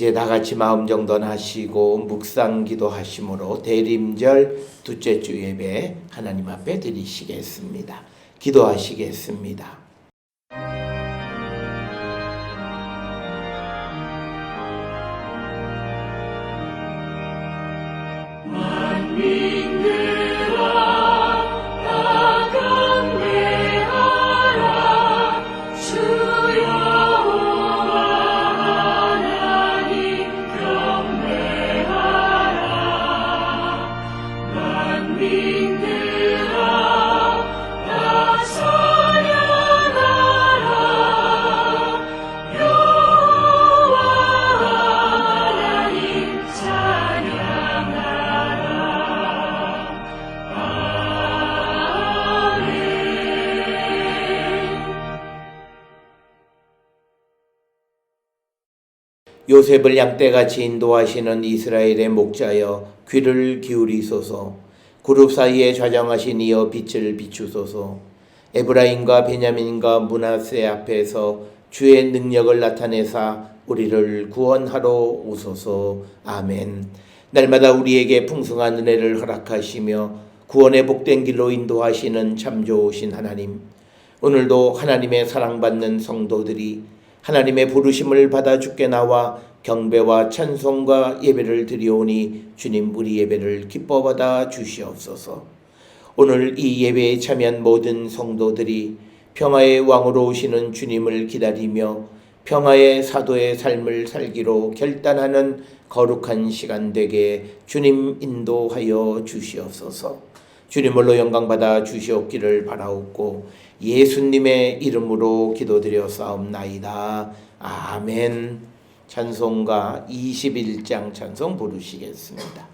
이제 다 같이 마음 정돈하시고 묵상 기도하심으로 대림절 둘째 주 예배 하나님 앞에 드리시겠습니다. 기도하시겠습니다. 요셉을 양떼같이 인도하시는 이스라엘의 목자여 귀를 기울이소서. 그룹 사이에 좌정하신 이여 빛을 비추소서. 에브라임과 베냐민과 므낫세 앞에서 주의 능력을 나타내사 우리를 구원하러 오소서. 아멘. 날마다 우리에게 풍성한 은혜를 허락하시며 구원의 복된 길로 인도하시는 참 좋으신 하나님, 오늘도 하나님의 사랑받는 성도들이 하나님의 부르심을 받아 주께 나와 경배와 찬송과 예배를 드리오니 주님 우리 예배를 기뻐 받아 주시옵소서. 오늘 이 예배에 참여한 모든 성도들이 평화의 왕으로 오시는 주님을 기다리며 평화의 사도의 삶을 살기로 결단하는 거룩한 시간 되게 주님 인도하여 주시옵소서. 주님으로 영광받아 주시옵기를 바라옵고 예수님의 이름으로 기도드려 싸움나이다. 아멘. 찬송가 21장 찬송 부르시겠습니다.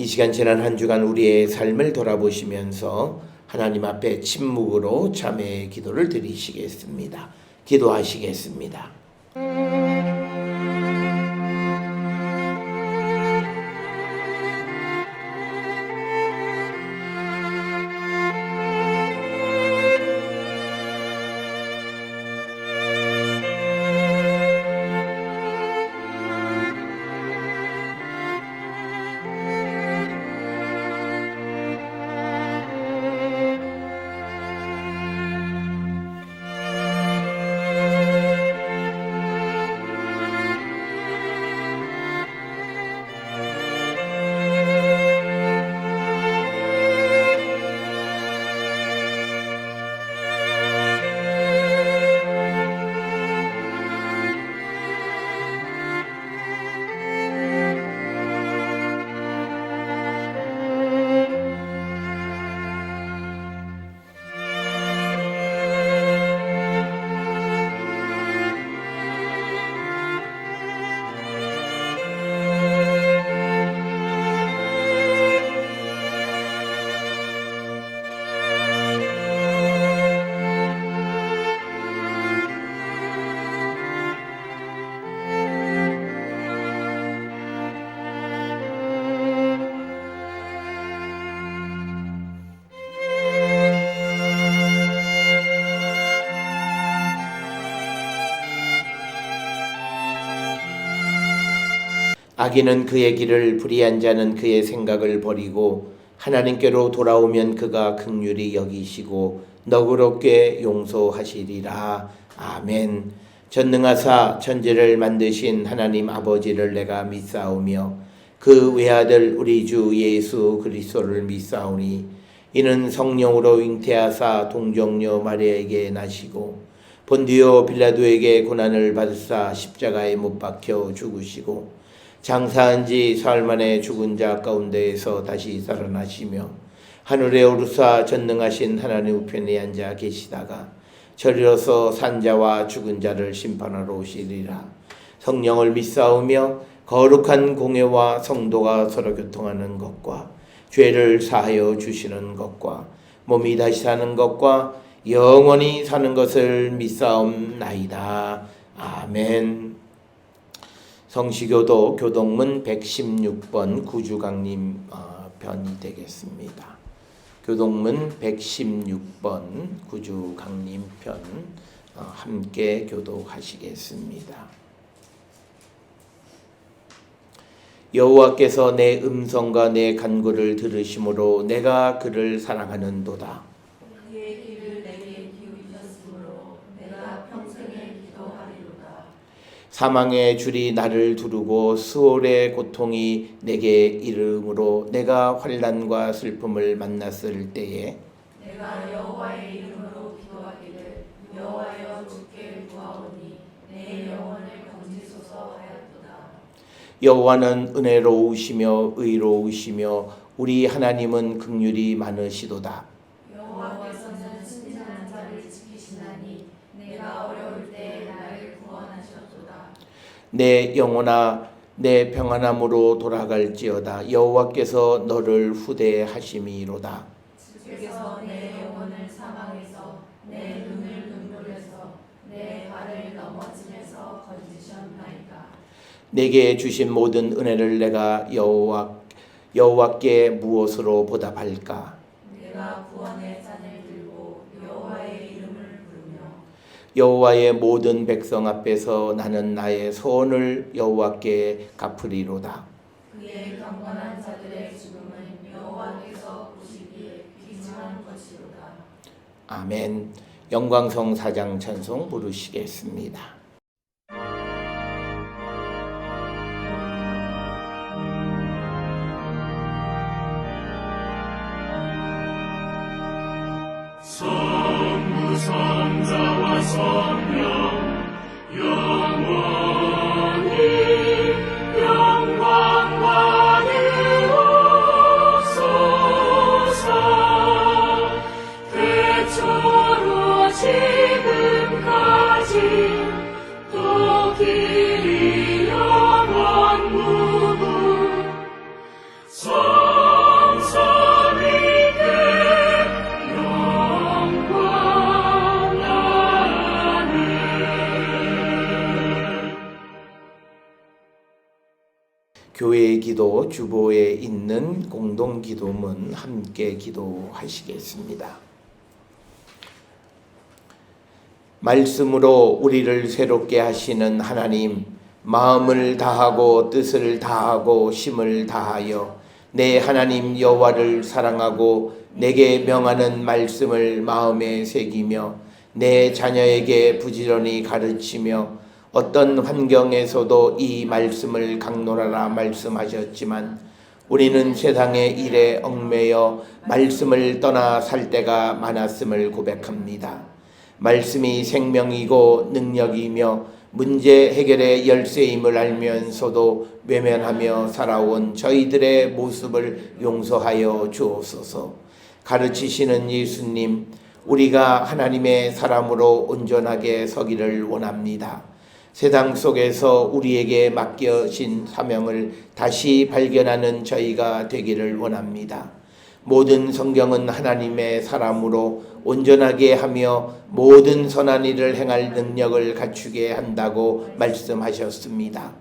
이 시간 지난 한 주간 우리의 삶을 돌아보시면서 하나님 앞에 침묵으로 참회의 기도를 드리시겠습니다. 기도하시겠습니다. 악인은 그의 길을, 불의한 자는 그의 생각을 버리고 하나님께로 돌아오면 그가 긍휼히 여기시고 너그럽게 용서하시리라. 아멘. 전능하사 천지를 만드신 하나님 아버지를 내가 믿사오며 그 외아들 우리 주 예수 그리스도를 믿사오니 이는 성령으로 잉태하사 동정녀 마리아에게 나시고 본디오 빌라도에게 고난을 받으사 십자가에 못 박혀 죽으시고 장사한 지 사흘 만에 죽은 자 가운데에서 다시 살아나시며 하늘에 오르사 전능하신 하나님 우편에 앉아 계시다가 저리로서 산자와 죽은 자를 심판하러 오시리라. 성령을 믿사오며 거룩한 공예와 성도가 서로 교통하는 것과 죄를 사하여 주시는 것과 몸이 다시 사는 것과 영원히 사는 것을 믿사옵나이다. 아멘. 성시교도 교동문 116번 구주강림 편이 되겠습니다. 교동문 116번 구주강림 편 함께 교독하시겠습니다. 여호와께서 내 음성과 내 간구를 들으심으로 내가 그를 사랑하는도다. 그의 귀를 내게 기울이셨으므로 내가 평생에 기도하리로다. 사망의 줄이 나를 두르고 수월의 고통이 내게 이르므로 내가 환난과 슬픔을 만났을 때에 내가 여호와의 이름으로 기도하기를 여호와여 주께 구하오니 내 영혼을 건지소서 하였도다. 여호와는 은혜로우시며 의로우시며 우리 하나님은 긍휼이 많으시도다. 여호와께서는 순진한 자를 지키시나니 내가 어려울 때 나를 구원하셨도다. 내 영혼아 내 평안함으로 돌아갈지어다. 여호와께서 너를 후대하심이로다. 주께서 내 영혼을 사망에서 내 눈을 눈물에서 내 발을 넘어짐에서 건지셨나이다. 내게 주신 모든 은혜를 내가 여호와께 무엇으로 보답할까? 내가 구원의 잔을 들고 여호와의 이름을 부르며 여호와의 모든 백성 앞에서 나는 나의 소원을 여호와께 갚으리로다. 그의 경건한 자들의 죽음은 여호와께서 보시기에 비중한 것이로다. 아멘. 영광성 사장 찬송 부르시겠습니다. 성부 성자와 성령 영원히 영광 받으옵소서. 태초로 지금까지 또 길이 영원 무궁 성삼위께 교회의 기도 주보에 있는 공동 기도문 함께 기도하시겠습니다. 말씀으로 우리를 새롭게 하시는 하나님, 마음을 다하고 뜻을 다하고 힘을 다하여 내 하나님 여호와를 사랑하고 내게 명하는 말씀을 마음에 새기며 내 자녀에게 부지런히 가르치며 어떤 환경에서도 이 말씀을 강론하라 말씀하셨지만 우리는 세상의 일에 얽매여 말씀을 떠나 살 때가 많았음을 고백합니다. 말씀이 생명이고 능력이며 문제 해결의 열쇠임을 알면서도 외면하며 살아온 저희들의 모습을 용서하여 주옵소서. 가르치시는 예수님, 우리가 하나님의 사람으로 온전하게 서기를 원합니다. 세상 속에서 우리에게 맡겨진 사명을 다시 발견하는 저희가 되기를 원합니다. 모든 성경은 하나님의 사람으로 온전하게 하며 모든 선한 일을 행할 능력을 갖추게 한다고 말씀하셨습니다.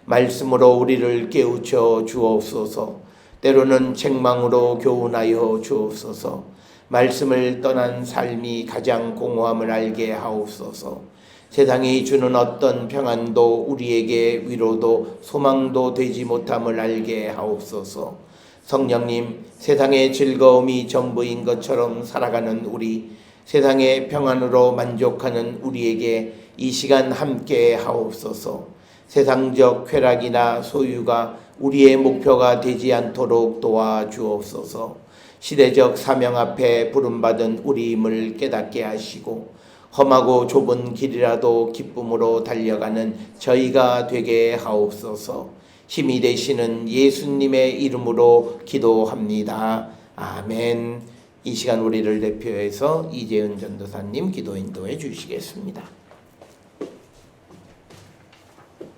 말씀으로 우리를 깨우쳐 주옵소서. 때로는 책망으로 교훈하여 주옵소서. 말씀을 떠난 삶이 가장 공허함을 알게 하옵소서. 세상이 주는 어떤 평안도 우리에게 위로도 소망도 되지 못함을 알게 하옵소서. 성령님, 세상의 즐거움이 전부인 것처럼 살아가는 우리, 세상의 평안으로 만족하는 우리에게 이 시간 함께 하옵소서. 세상적 쾌락이나 소유가 우리의 목표가 되지 않도록 도와주옵소서. 시대적 사명 앞에 부름받은 우리임을 깨닫게 하시고 험하고 좁은 길이라도 기쁨으로 달려가는 저희가 되게 하옵소서. 힘이 되시는 예수님의 이름으로 기도합니다. 아멘. 이 시간 우리를 대표해서 이재은 전도사님 기도 인도해 주시겠습니다.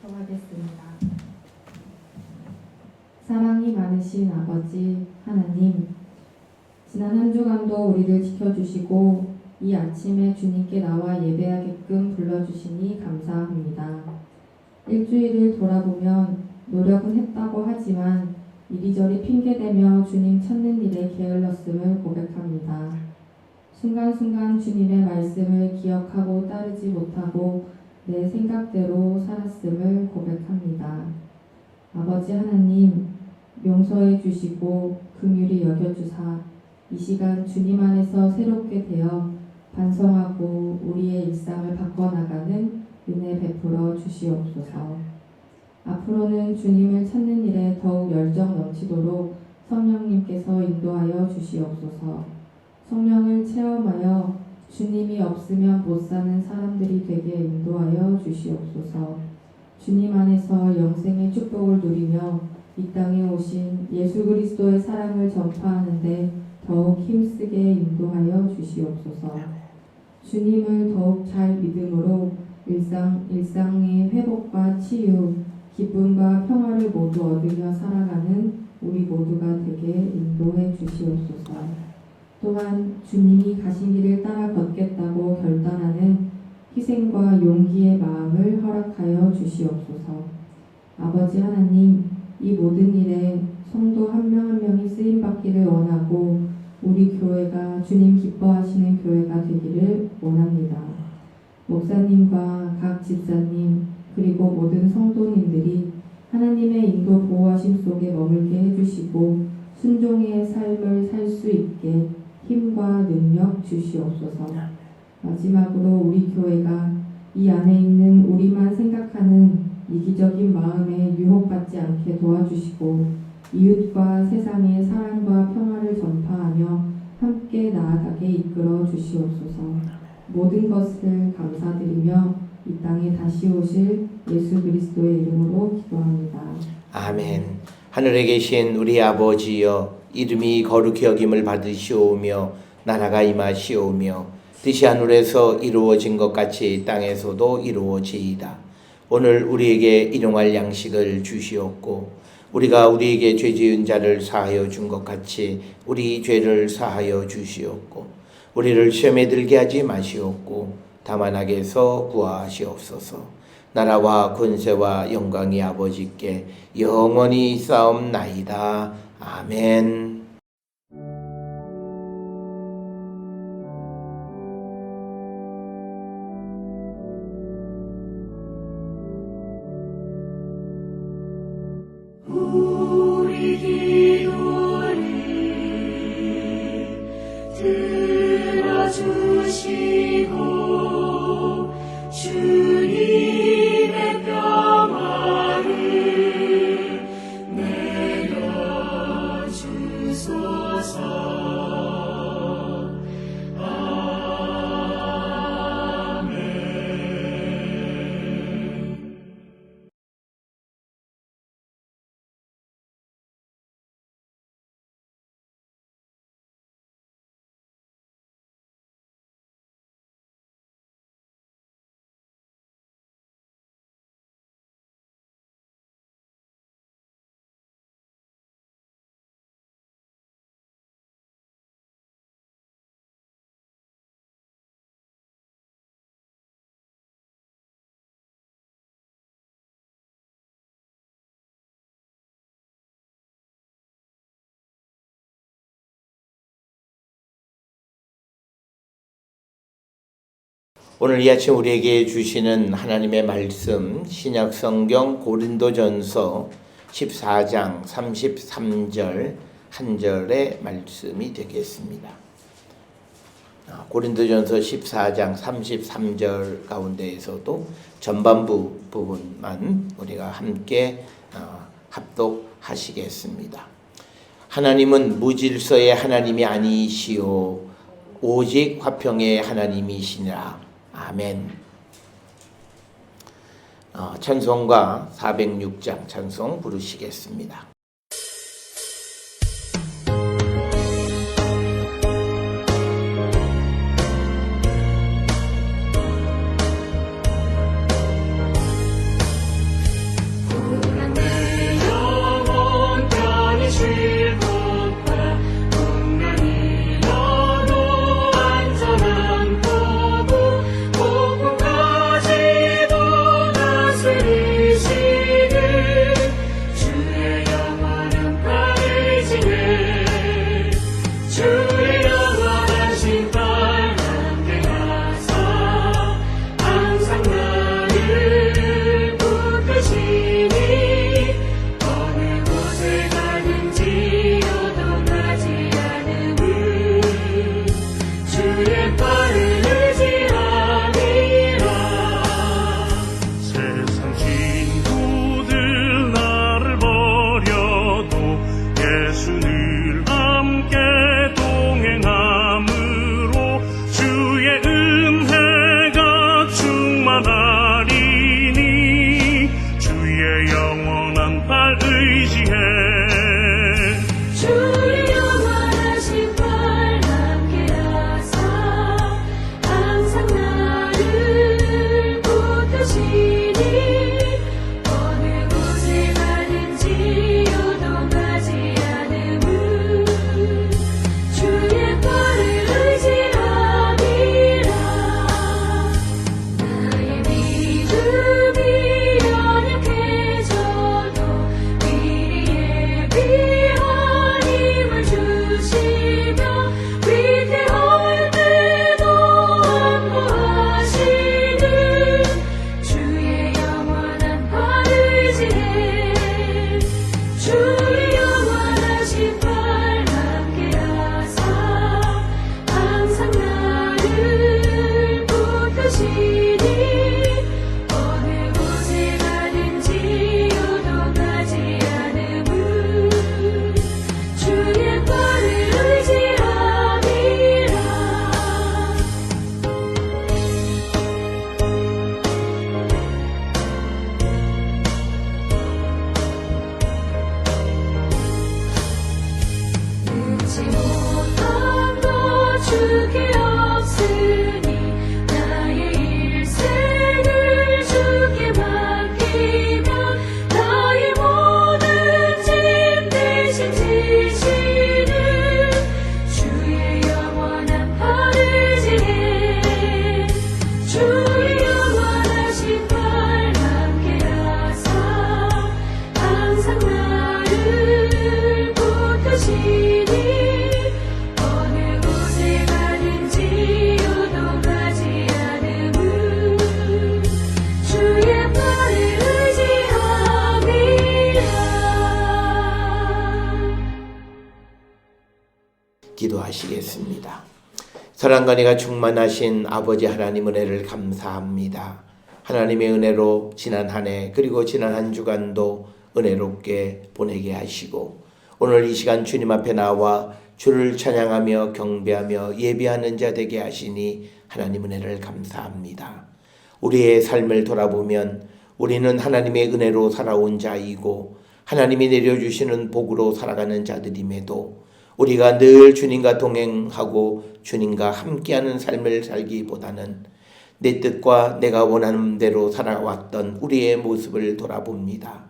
기도하겠습니다. 사랑이 많으신 아버지 하나님, 지난 한 주간도 우리를 지켜주시고 이 아침에 주님께 나와 예배하게끔 불러주시니 감사합니다. 일주일을 돌아보면 노력은 했다고 하지만 이리저리 핑계대며 주님 찾는 일에 게을렀음을 고백합니다. 순간순간 주님의 말씀을 기억하고 따르지 못하고 내 생각대로 살았음을 고백합니다. 아버지 하나님, 용서해 주시고 긍휼히 여겨주사 이 시간 주님 안에서 새롭게 되어 반성하고 우리의 일상을 바꿔나가는 은혜 베풀어 주시옵소서. 앞으로는 주님을 찾는 일에 더욱 열정 넘치도록 성령님께서 인도하여 주시옵소서. 성령을 체험하여 주님이 없으면 못 사는 사람들이 되게 인도하여 주시옵소서. 주님 안에서 영생의 축복을 누리며 이 땅에 오신 예수 그리스도의 사랑을 전파하는데 더욱 힘쓰게 인도하여 주시옵소서. 주님을 더욱 잘 믿음으로 일상의 회복과 치유, 기쁨과 평화를 모두 얻으며 살아가는 우리 모두가 되게 인도해 주시옵소서. 또한 주님이 가신 길을 따라 걷겠다고 결단하는 희생과 용기의 마음을 허락하여 주시옵소서. 아버지 하나님, 이 모든 일에 성도 한 명 한 명이 쓰임받기를 원하고 우리 교회가 주님 기뻐하시는 교회가 되기를 원합니다. 목사님과 각 집사님 그리고 모든 성도님들이 하나님의 인도 보호하심 속에 머물게 해주시고 순종의 삶을 살 수 있게 힘과 능력 주시옵소서. 마지막으로 우리 교회가 이 안에 있는 우리만 생각하는 이기적인 마음에 유혹받지 않게 도와주시고 이웃과 세상의 사랑과 평화를 전파하며 함께 나아가게 이끌어 주시옵소서. 모든 것을 감사드리며 이 땅에 다시 오실 예수 그리스도의 이름으로 기도합니다. 아멘. 하늘에 계신 우리 아버지여, 이름이 거룩히 여김을 받으시오며 나라가 임하시오며 뜻이 하늘에서 이루어진 것 같이 땅에서도 이루어지이다. 오늘 우리에게 일용할 양식을 주시옵고 우리가 우리에게 죄 지은 자를 사하여 준 것 같이 우리 죄를 사하여 주시옵고 우리를 시험에 들게 하지 마시옵고 다만 악에서 구하시옵소서. 나라와 권세와 영광이 아버지께 영원히 쌓옵나이다. 아멘. 우리 기도를 들어주시고 주님의 평화를 내려주소서. 오늘 이 아침 우리에게 주시는 하나님의 말씀 신약성경 고린도전서 14장 33절 한 절의 말씀이 되겠습니다. 고린도전서 14장 33절 가운데에서도 전반부 부분만 우리가 함께 합독하시겠습니다. 하나님은 무질서의 하나님이 아니시오 오직 화평의 하나님이시니라. 아멘. 찬송가 406장 찬송 부르시겠습니다. 기도하시겠습니다. 사랑과 충만하신 아버지 하나님 은혜를 감사합니다. 하나님의 은혜로 지난 한 해 그리고 지난 한 주간도 은혜롭게 보내게 하시고 오늘 이 시간 주님 앞에 나와 주를 찬양하며 경배하며 예배하는 자 되게 하시니 하나님 은혜를 감사합니다. 우리의 삶을 돌아보면 우리는 하나님의 은혜로 살아온 자이고 하나님이 내려주시는 복으로 살아가는 자들임에도 우리가 늘 주님과 동행하고 주님과 함께하는 삶을 살기보다는 내 뜻과 내가 원하는 대로 살아왔던 우리의 모습을 돌아봅니다.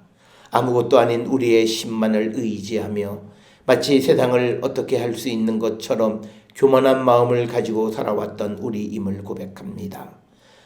아무것도 아닌 우리의 힘만을 의지하며 마치 세상을 어떻게 할 수 있는 것처럼 교만한 마음을 가지고 살아왔던 우리임을 고백합니다.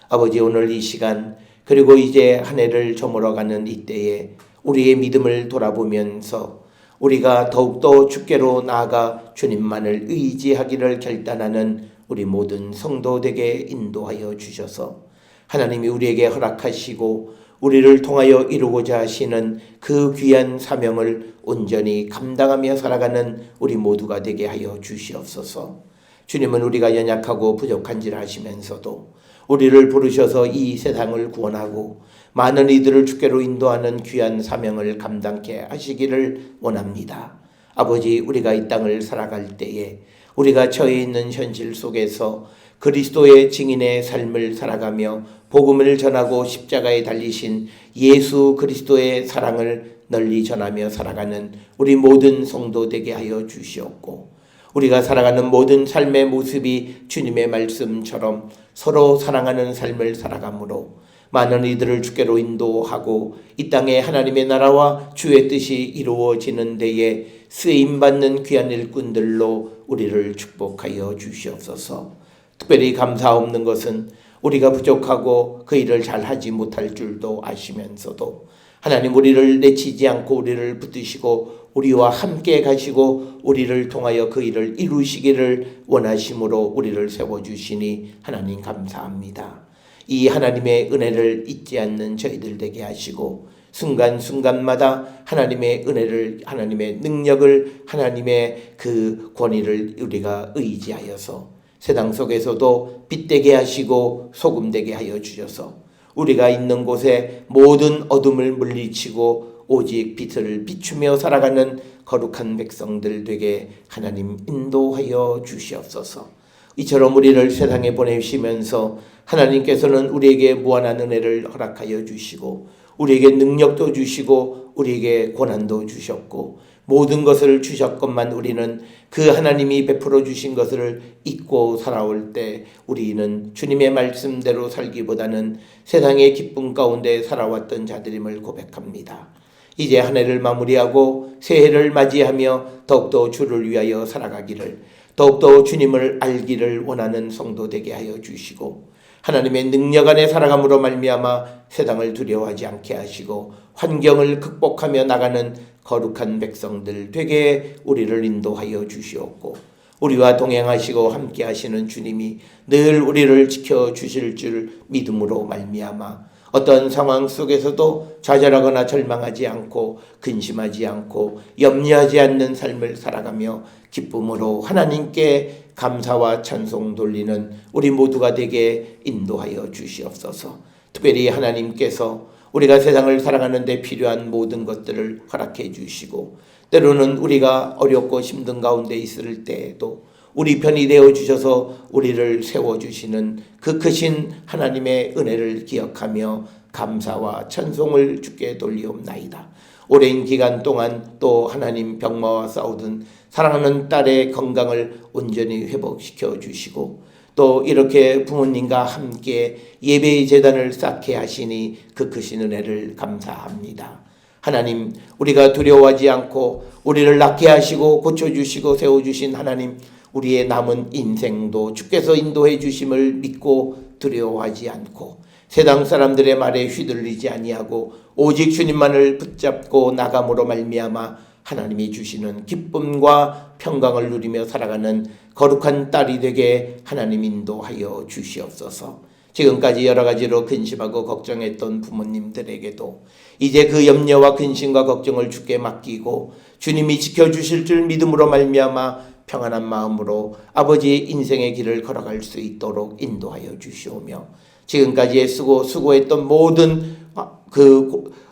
아버지, 오늘 이 시간 그리고 이제 한 해를 저물어가는 이때에 우리의 믿음을 돌아보면서 우리가 더욱더 주께로 나아가 주님만을 의지하기를 결단하는 우리 모든 성도되게 인도하여 주셔서 하나님이 우리에게 허락하시고 우리를 통하여 이루고자 하시는 그 귀한 사명을 온전히 감당하며 살아가는 우리 모두가 되게 하여 주시옵소서. 주님은 우리가 연약하고 부족한지를 아시면서도 우리를 부르셔서 이 세상을 구원하고 많은 이들을 주께로 인도하는 귀한 사명을 감당케 하시기를 원합니다. 아버지, 우리가 이 땅을 살아갈 때에 우리가 처해 있는 현실 속에서 그리스도의 증인의 삶을 살아가며 복음을 전하고 십자가에 달리신 예수 그리스도의 사랑을 널리 전하며 살아가는 우리 모든 성도 되게 하여 주시옵고, 우리가 살아가는 모든 삶의 모습이 주님의 말씀처럼 서로 사랑하는 삶을 살아가므로 많은 이들을 주께로 인도하고 이 땅에 하나님의 나라와 주의 뜻이 이루어지는 데에 쓰임받는 귀한 일꾼들로 우리를 축복하여 주시옵소서. 특별히 감사 없는 것은 우리가 부족하고 그 일을 잘하지 못할 줄도 아시면서도 하나님, 우리를 내치지 않고 우리를 붙드시고 우리와 함께 가시고 우리를 통하여 그 일을 이루시기를 원하심으로 우리를 세워주시니 하나님 감사합니다. 이 하나님의 은혜를 잊지 않는 저희들 되게 하시고 순간순간마다 하나님의 은혜를, 하나님의 능력을, 하나님의 그 권위를 우리가 의지하여서 세상 속에서도 빛되게 하시고 소금되게 하여 주셔서 우리가 있는 곳에 모든 어둠을 물리치고 오직 빛을 비추며 살아가는 거룩한 백성들 되게 하나님 인도하여 주시옵소서. 이처럼 우리를 세상에 보내시면서 하나님께서는 우리에게 무한한 은혜를 허락하여 주시고 우리에게 능력도 주시고 우리에게 고난도 주셨고 모든 것을 주셨건만 우리는 그 하나님이 베풀어 주신 것을 잊고 살아올 때 우리는 주님의 말씀대로 살기보다는 세상의 기쁨 가운데 살아왔던 자들임을 고백합니다. 이제 한 해를 마무리하고 새해를 맞이하며 더욱더 주를 위하여 살아가기를, 더욱더 주님을 알기를 원하는 성도 되게 하여 주시고 하나님의 능력 안에 살아감으로 말미암아 세상을 두려워하지 않게 하시고 환경을 극복하며 나가는 거룩한 백성들 되게 우리를 인도하여 주시옵고, 우리와 동행하시고 함께 하시는 주님이 늘 우리를 지켜주실 줄 믿음으로 말미암아 어떤 상황 속에서도 좌절하거나 절망하지 않고 근심하지 않고 염려하지 않는 삶을 살아가며 기쁨으로 하나님께 감사와 찬송 돌리는 우리 모두가 되게 인도하여 주시옵소서. 특별히 하나님께서 우리가 세상을 살아가는 데 필요한 모든 것들을 허락해 주시고 때로는 우리가 어렵고 힘든 가운데 있을 때에도 우리 편이 되어 주셔서 우리를 세워주시는 그 크신 하나님의 은혜를 기억하며 감사와 찬송을 주께 돌리옵나이다. 오랜 기간 동안 또 하나님 병마와 싸우던 사랑하는 딸의 건강을 온전히 회복시켜 주시고 또 이렇게 부모님과 함께 예배의 제단을 쌓게 하시니 그 크신 은혜를 감사합니다. 하나님, 우리가 두려워하지 않고 우리를 낫게 하시고 고쳐주시고 세워주신 하나님, 우리의 남은 인생도 주께서 인도해 주심을 믿고 두려워하지 않고 세상 사람들의 말에 휘둘리지 아니하고 오직 주님만을 붙잡고 나감으로 말미암아 하나님이 주시는 기쁨과 평강을 누리며 살아가는 거룩한 딸이 되게 하나님 인도하여 주시옵소서. 지금까지 여러 가지로 근심하고 걱정했던 부모님들에게도 이제 그 염려와 근심과 걱정을 주께 맡기고 주님이 지켜주실 줄 믿음으로 말미암아 평안한 마음으로 아버지의 인생의 길을 걸어갈 수 있도록 인도하여 주시오며 지금까지 수고했던 모든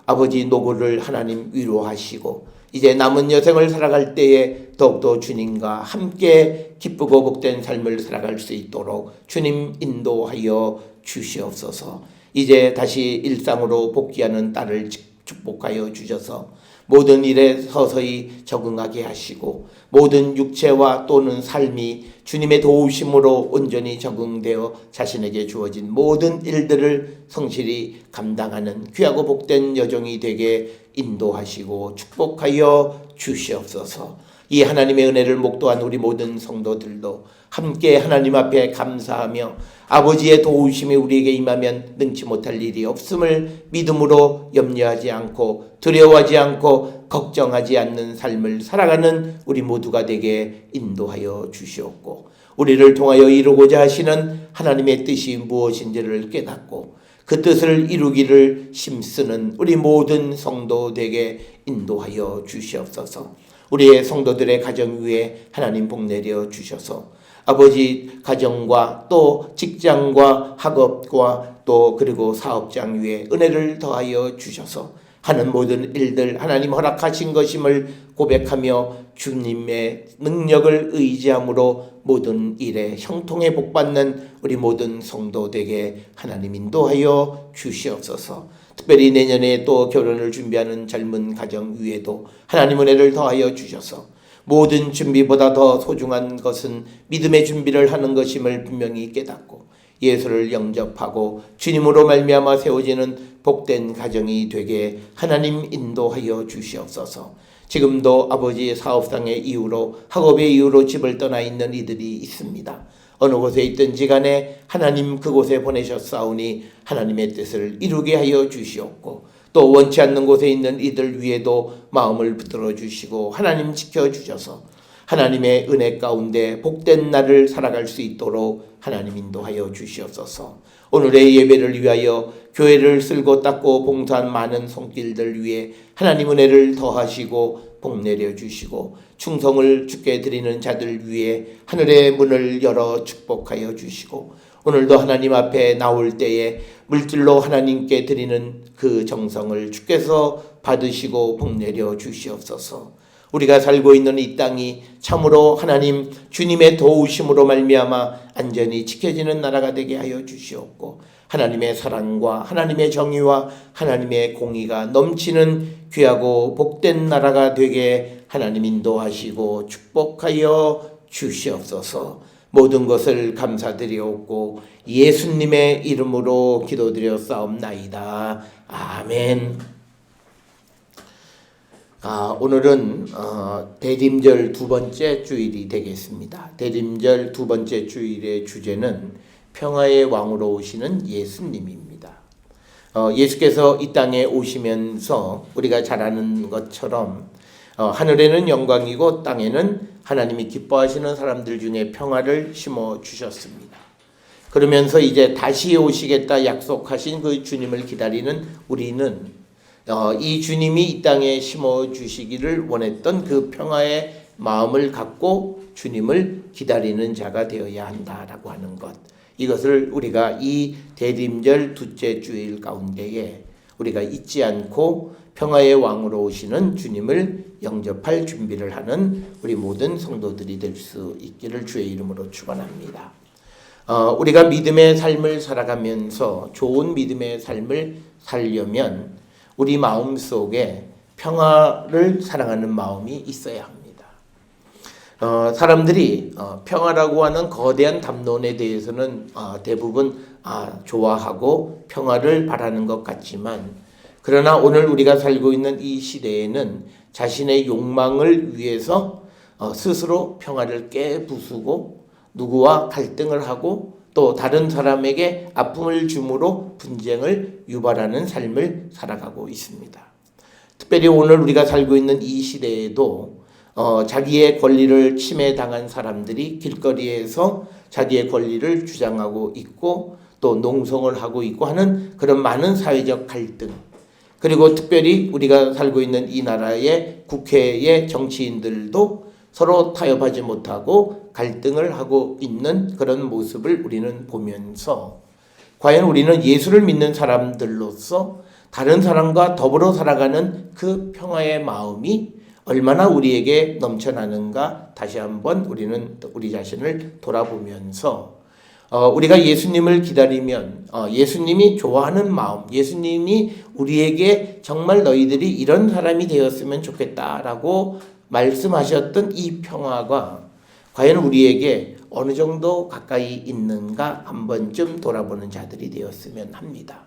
아버지 노고를 하나님 위로하시고 이제 남은 여생을 살아갈 때에 더욱더 주님과 함께 기쁘고 복된 삶을 살아갈 수 있도록 주님 인도하여 주시옵소서. 이제 다시 일상으로 복귀하는 딸을 축복하여 주셔서 모든 일에 서서히 적응하게 하시고 모든 육체와 또는 삶이 주님의 도우심으로 온전히 적응되어 자신에게 주어진 모든 일들을 성실히 감당하는 귀하고 복된 여정이 되게 인도하시고 축복하여 주시옵소서. 이 하나님의 은혜를 목도한 우리 모든 성도들도 함께 하나님 앞에 감사하며 아버지의 도우심이 우리에게 임하면 능치 못할 일이 없음을 믿음으로 염려하지 않고 두려워하지 않고 걱정하지 않는 삶을 살아가는 우리 모두가 되게 인도하여 주시옵고 우리를 통하여 이루고자 하시는 하나님의 뜻이 무엇인지를 깨닫고 그 뜻을 이루기를 힘쓰는 우리 모든 성도되게 인도하여 주시옵소서. 우리의 성도들의 가정 위에 하나님 복 내려 주셔서 아버지 가정과 또 직장과 학업과 또 그리고 사업장 위에 은혜를 더하여 주셔서 하는 모든 일들 하나님 허락하신 것임을 고백하며 주님의 능력을 의지함으로 모든 일에 형통에 복받는 우리 모든 성도되게 하나님 인도하여 주시옵소서. 특별히 내년에 또 결혼을 준비하는 젊은 가정 위에도 하나님 은혜를 더하여 주셔서 모든 준비보다 더 소중한 것은 믿음의 준비를 하는 것임을 분명히 깨닫고 예수를 영접하고 주님으로 말미암아 세워지는 복된 가정이 되게 하나님 인도하여 주시옵소서. 지금도 아버지의 사업상의 이유로 학업의 이유로 집을 떠나 있는 이들이 있습니다. 어느 곳에 있든지 간에 하나님 그곳에 보내셨사오니 하나님의 뜻을 이루게 하여 주시옵고 또 원치 않는 곳에 있는 이들 위에도 마음을 붙들어 주시고 하나님 지켜주셔서 하나님의 은혜 가운데 복된 날을 살아갈 수 있도록 하나님 인도하여 주시옵소서. 오늘의 예배를 위하여 교회를 쓸고 닦고 봉사한 많은 손길들 위해 하나님 은혜를 더하시고 복 내려 주시고 충성을 주께 드리는 자들 위해 하늘의 문을 열어 축복하여 주시고 오늘도 하나님 앞에 나올 때에 물질로 하나님께 드리는 그 정성을 주께서 받으시고 복 내려 주시옵소서. 우리가 살고 있는 이 땅이 참으로 하나님 주님의 도우심으로 말미암아 안전히 지켜지는 나라가 되게 하여 주시옵고 하나님의 사랑과 하나님의 정의와 하나님의 공의가 넘치는 귀하고 복된 나라가 되게 하나님 인도하시고 축복하여 주시옵소서. 모든 것을 감사드리옵고 예수님의 이름으로 기도드렸사옵나이다. 아멘. 오늘은 대림절 두 번째 주일이 되겠습니다. 대림절 두 번째 주일의 주제는 평화의 왕으로 오시는 예수님입니다. 예수께서 이 땅에 오시면서 우리가 잘 아는 것처럼 하늘에는 영광이고 땅에는 하나님이 기뻐하시는 사람들 중에 평화를 심어 주셨습니다. 그러면서 이제 다시 오시겠다 약속하신 그 주님을 기다리는 우리는 이 주님이 이 땅에 심어 주시기를 원했던 그 평화의 마음을 갖고 주님을 기다리는 자가 되어야 한다라고 하는 것. 이것을 우리가 이 대림절 둘째 주일 가운데에 우리가 잊지 않고 평화의 왕으로 오시는 주님을 영접할 준비를 하는 우리 모든 성도들이 될 수 있기를 주의 이름으로 축원합니다. 우리가 믿음의 삶을 살아가면서 좋은 믿음의 삶을 살려면 우리 마음 속에 평화를 사랑하는 마음이 있어야 합니다. 사람들이 평화라고 하는 거대한 담론에 대해서는 대부분 좋아하고 평화를 바라는 것 같지만 그러나 오늘 우리가 살고 있는 이 시대에는 자신의 욕망을 위해서 스스로 평화를 깨부수고 누구와 갈등을 하고 또 다른 사람에게 아픔을 줌으로 분쟁을 유발하는 삶을 살아가고 있습니다. 특별히 오늘 우리가 살고 있는 이 시대에도 자기의 권리를 침해당한 사람들이 길거리에서 자기의 권리를 주장하고 있고 또 농성을 하고 있고 하는 그런 많은 사회적 갈등, 그리고 특별히 우리가 살고 있는 이 나라의 국회의 정치인들도 서로 타협하지 못하고 갈등을 하고 있는 그런 모습을 우리는 보면서 과연 우리는 예수를 믿는 사람들로서 다른 사람과 더불어 살아가는 그 평화의 마음이 얼마나 우리에게 넘쳐나는가 다시 한번 우리는 우리 자신을 돌아보면서 우리가 예수님을 기다리면 예수님이 좋아하는 마음, 예수님이 우리에게 정말 너희들이 이런 사람이 되었으면 좋겠다라고 말씀하셨던 이 평화가 과연 우리에게 어느 정도 가까이 있는가 한 번쯤 돌아보는 자들이 되었으면 합니다.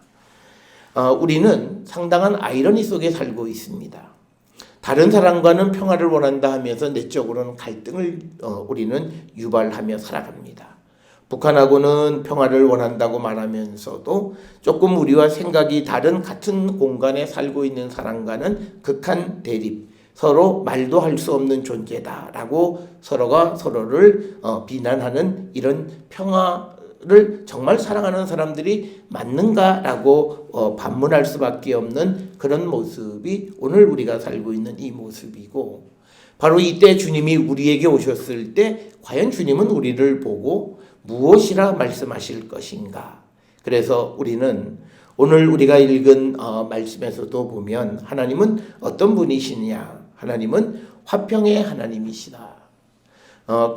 우리는 상당한 아이러니 속에 살고 있습니다. 다른 사람과는 평화를 원한다 하면서 내적으로는 갈등을 우리는 유발하며 살아갑니다. 북한하고는 평화를 원한다고 말하면서도 조금 우리와 생각이 다른 같은 공간에 살고 있는 사람과는 극한 대립, 서로 말도 할 수 없는 존재다라고 서로가 서로를 비난하는 이런 평화를 정말 사랑하는 사람들이 맞는가라고 반문할 수밖에 없는 그런 모습이 오늘 우리가 살고 있는 이 모습이고, 바로 이때 주님이 우리에게 오셨을 때 과연 주님은 우리를 보고 무엇이라 말씀하실 것인가. 그래서 우리는 오늘 우리가 읽은 말씀에서도 보면 하나님은 어떤 분이시냐. 하나님은 화평의 하나님이시다.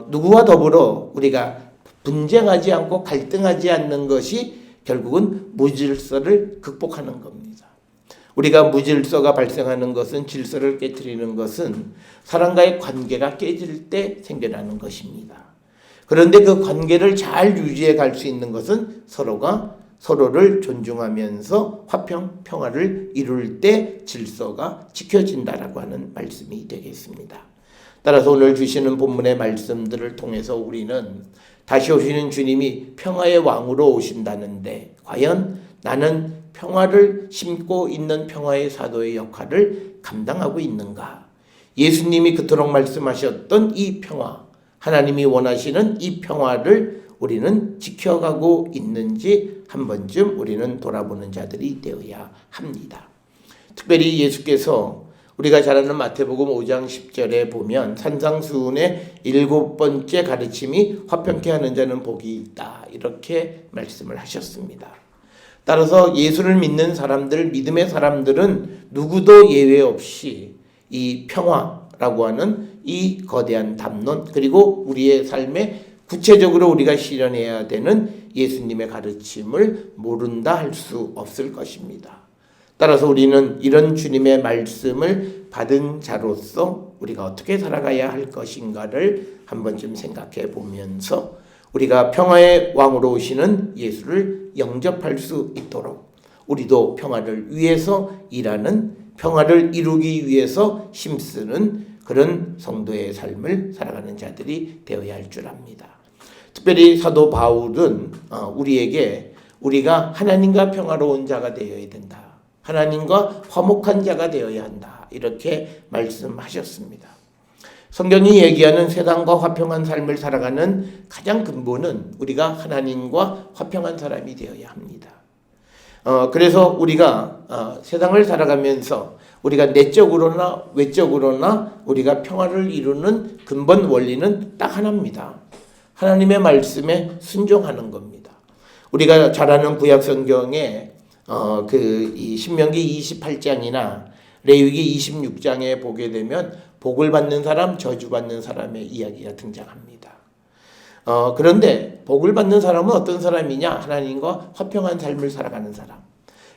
누구와 더불어 우리가 분쟁하지 않고 갈등하지 않는 것이 결국은 무질서를 극복하는 겁니다. 우리가 무질서가 발생하는 것은, 질서를 깨트리는 것은 사람과의 관계가 깨질 때 생겨나는 것입니다. 그런데 그 관계를 잘 유지해 갈 수 있는 것은 서로가 서로를 존중하면서 화평, 평화를 이룰 때 질서가 지켜진다라고 하는 말씀이 되겠습니다. 따라서 오늘 주시는 본문의 말씀들을 통해서 우리는 다시 오시는 주님이 평화의 왕으로 오신다는데 과연 나는 평화를 심고 있는 평화의 사도의 역할을 감당하고 있는가? 예수님이 그토록 말씀하셨던 이 평화, 하나님이 원하시는 이 평화를 우리는 지켜가고 있는지 한 번쯤 우리는 돌아보는 자들이 되어야 합니다. 특별히 예수께서 우리가 잘 아는 마태복음 5장 10절에 보면 산상수훈의 7번째 가르침이 화평케 하는 자는 복이 있다, 이렇게 말씀을 하셨습니다. 따라서 예수를 믿는 사람들, 믿음의 사람들은 누구도 예외 없이 이 평화라고 하는 이 거대한 담론, 그리고 우리의 삶에 구체적으로 우리가 실현해야 되는 예수님의 가르침을 모른다 할 수 없을 것입니다. 따라서 우리는 이런 주님의 말씀을 받은 자로서 우리가 어떻게 살아가야 할 것인가를 한 번쯤 생각해 보면서 우리가 평화의 왕으로 오시는 예수를 영접할 수 있도록 우리도 평화를 위해서 일하는, 평화를 이루기 위해서 힘쓰는 그런 성도의 삶을 살아가는 자들이 되어야 할 줄 압니다. 특별히 사도 바울은 우리에게 우리가 하나님과 평화로운 자가 되어야 된다, 하나님과 화목한 자가 되어야 한다, 이렇게 말씀하셨습니다. 성경이 얘기하는 세상과 화평한 삶을 살아가는 가장 근본은 우리가 하나님과 화평한 사람이 되어야 합니다. 그래서 우리가 세상을 살아가면서 우리가 내적으로나 외적으로나 우리가 평화를 이루는 근본 원리는 딱 하나입니다. 하나님의 말씀에 순종하는 겁니다. 우리가 잘 아는 구약 성경에 이 신명기 28장이나 레위기 26장에 보게 되면 복을 받는 사람, 저주 받는 사람의 이야기가 등장합니다. 그런데 복을 받는 사람은 어떤 사람이냐? 하나님과 화평한 삶을 살아가는 사람.